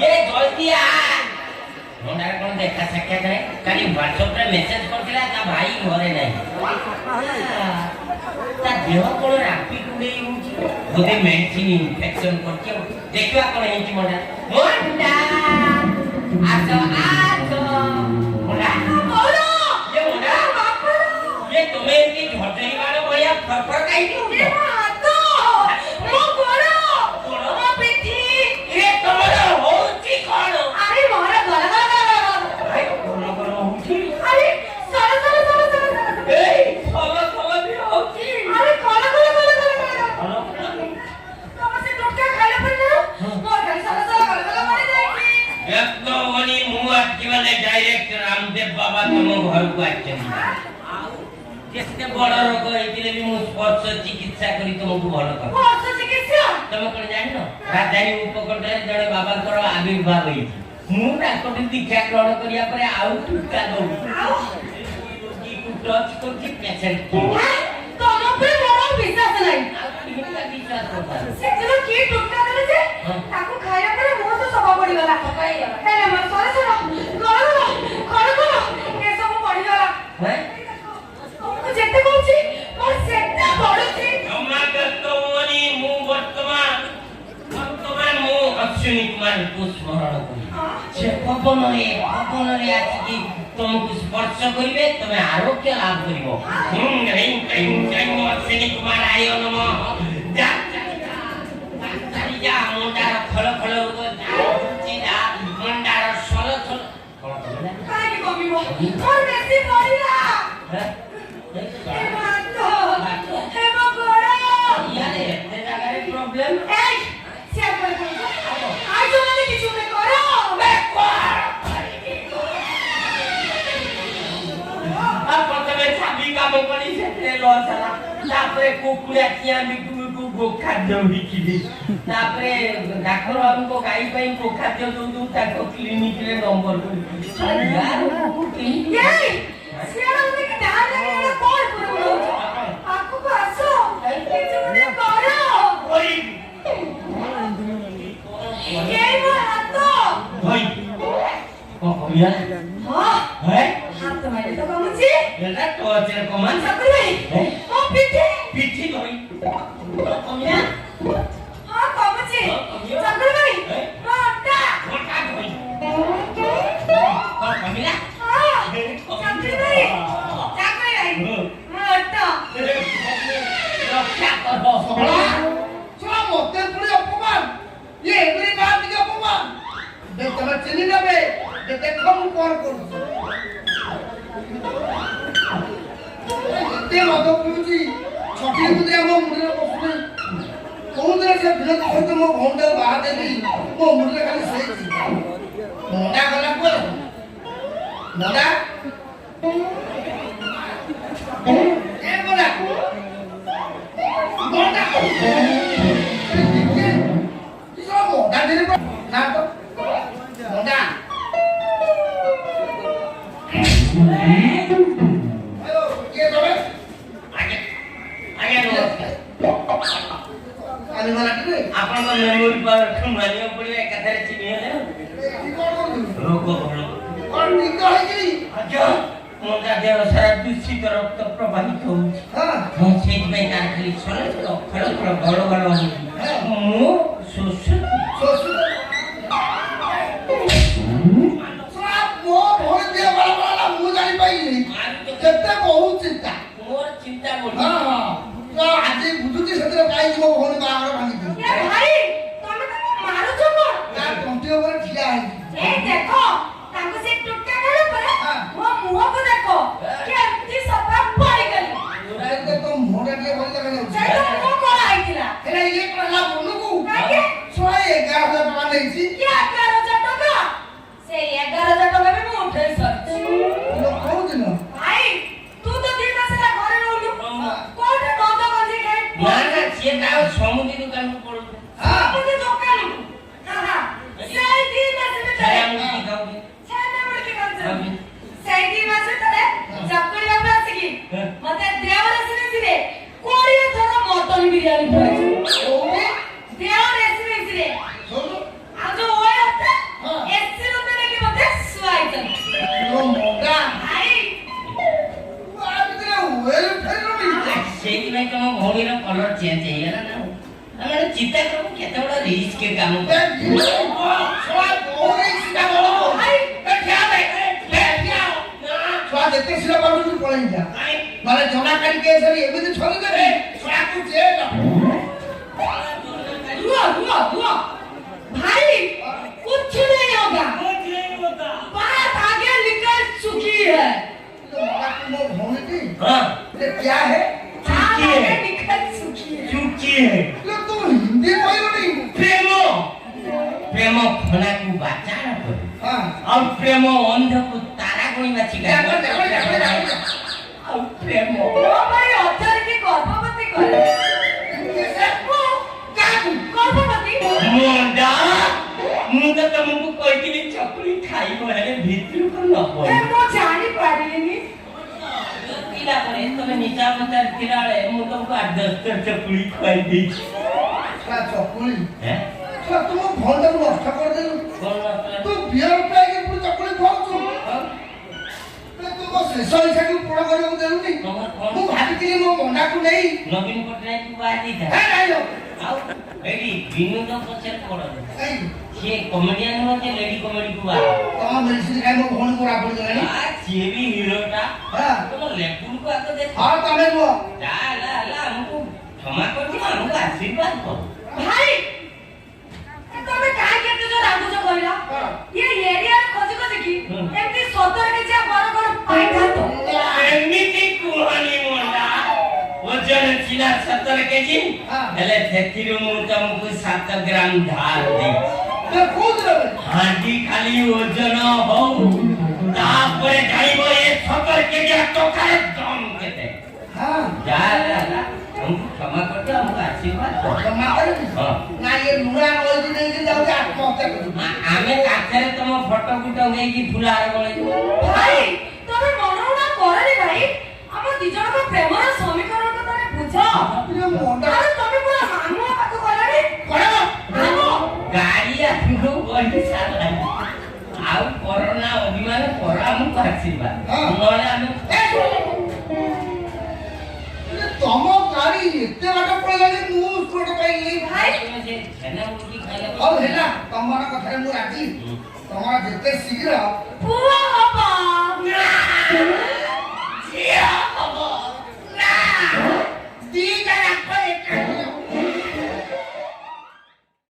ये जल्दी आ मोंडा कोन देखा सके करे खाली WhatsApp रे मेसेज करथिला ता भाई घरे नाही ता देह कोन रापी कुडे होची बोधे मेडिसिन इन्फेक्शन करके देखिवा कोन हेची मोंडा आसो मोंडा बोलो ये मोंडा बापा ये तुम्हें इनकी झोटनी वाला भैया फरफर काई दी बाबा तुम घर को आछन केते बड़ रोग हेतिले भी मु स्पर्श चिकित्सा करी तुमको भल कर स्पर्श चिकित्सा तुम कोन जानिनो राजधानी उपकंठरे जड़े बाबा कर आविर्भाव होई मु डाक्टर दीक्षा ग्रहण करिया परे आउ टुका दउ की को टच करके पेशेंट तुम पे मोर विश्वास नहीं विश्वास होता से चलो की टुका देले जे ताको खाया परे मो तो सभा पड़ी गला हे हमर सरे सरे करो के सब पड़ी गला हैं तुमको जेते कहूची मोर सेटा पड़ुची हमरा गतोनी मु वर्तमान मु अश्विनी कुमार को स्मरण करी से पवन रे आछि तुमको स्पर्श करिवे तमे आरोग्य लाभ करिवो नहीं अश्विनी कुमार आय नम जा मुंडा फल फल चिदा मुंडा सल सल काई कमिवो और बेसी पड़िला हे मातो हे बगोड़ा यारे एते जगह प्रॉब्लम ए से कर आज जो माने किछु में करो बे अब प्रथमे छाबी काम करी से लसला तापरे कुकुड़ा किया बिकु को खाद्य बिकिली तापरे डाक्टर हमको गाई पई को खाद्य दउ ताको क्लिनिक रे नंबर कर यार को क्लिनिक ये सियारा में के ध्यान लगे कोन करो आपको को आसो किछु ने करो ओई ये वो हातो भाई को कमिया हां है हाथ मारे तो कमुची एला तो अचर कमान सकरी भाई ओ पीठी भाई कमिया हां कमुची सकरी भाई मोटा भाई कमिया हां सकरी भाई मोटा रक्षा करो चलो मोते पुरी अपमान ये एवरी बात के अपमान देख तमे चिनी नबे जे देखो मु कोन करू एते मद पिउची छठी कुदे मो मुरे पसुने कोन दे से बिना कहते मो भौंडा बाहा देली मो मुरे खाली सही मोडा गला को मोडा ए मोडा मोडा किसो मोडा देले ना तो मोडा हेलो ये तो आगे आगे वाला के आपन मेमोरी पर मानियो पड़िया कथारे चिनी हेले रोको भलो कोन ठीक है कि अच्छा मोटा देह सारा दूषित रक्त प्रवाहित हो हां सेट में तार खाली चले तो खड़ बड़ बड़ हो मु सोसु मो भोर दे वाला मु जानि पाइली केते बहुत चिंता मोर चिंता बोल हां तो आज बुझुची सतरे काई मो भोर बाहर भांगी दे ए भाई तमे तो मारो छ को ना कंटी ऊपर ठिया है ए देखो ताको से टुक्का करे पर मो मुंह को देखो केती सफा पड़ी गली उड़ाई के तो मोडा के बोल लगे से तो मो को आइतिला एला ये प्रला बोलू को काके 11,000 टका लेछि क्या 11,000 टका से 11,000 टका में मो उठाई सर लो कौन दिन भाई तू तो दिन से घरे रहलु कोठे नंद गंजी के ना ना से ना समुद्री दुकान को पड़ो हां समुद्री दुकान हां से दिन से तरे हम की खाओगे छाना मुड़ के खाओ से दिन से तरे चक्करी बाबा आसी मते देवर से रे कोड़ी थोड़ा मटन बिरयानी खाई ओए देवर से रे आज ओए चेंज ହେଇଗଲା ନା ଆମେ ଚିନ୍ତା କରୁ କେତେ ବଡ଼ ରିସ୍କ କାମ ଛୁଆ ଯେତେ ଶୀଘ୍ର ପାରୁଛୁ ପଳେଇ ଯା ନହେଲେ ଜଣାକାରୀ କେସରେ ଏମିତି ଛଳି ଦେବେ ଛୁଆକୁ ଜେଲ भाई कुछ नहीं होगा बात आगे निकल चुकी है क्या है निकल चुकी है तू हिंदी बोल प्रेम प्रेम फना को बाचार कर और प्रेम अंध को तारा कोई बाची का और प्रेम भाई अचार की गर्भवती करे मुंडा मुंडा तुमको कहती चकुली खाइब हेले भितर को न पड़े मो जानी पारिनी पिला करे तमे निजा मतार तिराळे मु तुमको 8-10 चकुली खाइ दी चकुली हैं तुम भंडा नष्ट कर देलु तू बियर पे के पूरी चकुली खाऊ तू को शेष हिसाब को पूरा करे को देलु नहीं मु भाबी के मो मंडा को नहीं नवीन पटनायक को बादी था है नहीं आउ एडी विनोद पछर पड़ आई से कॉमेडियन होते लेडी कॉमेडी को आ तमा मेडिसिन खाइ मो भौन पूरा पड़ गलानी आ जे भी हीरोटा हां तुम लेपुल को आके देख हां तमे लो ला ला ला हमको क्षमा कर दियो हमको आशीर्वाद करो भाई तमे काहे केते जो रागु जो कहला ये एरिया खोज खोज की एमती सदर के जा बड़ बड़ पाइठा तो एमिति कुहानी मुंडा वजन चिना 70 केजी हेले थेथिरु मु तुमको 7 ग्राम धार दे ते कूद रे हांडी खाली वजन हो तापरे जाइबो ए 70 केजी टोका दम केते हां जा ला ला हमको क्षमा कर दो हमको आशीर्वाद करो क्षमा कर हां ना ये लुड़ा नोई नहीं के जाऊ आत्महत्या कर आमे काथरे तुम फोटो की टंगाई की फुलार गळे भाई तमे मनोना करनी भाई हम दी जण को प्रेमर समीकरण को तमे बुझो ये मोंडा अरे तमे पूरा मानव पाको करनी करो मानो गाड़ी आपको गली साला आउ कोरोना अभिमान पर हमको आशीर्वाद नले हम तम गाड़ी एते बाटा पळलानी मु स्कूटर पाइली भाई तुम जे छेना मुर्गी खाइला अब हेला तमरा कथा मु राजी तमरा जेते शीघ्र पुआ बाबा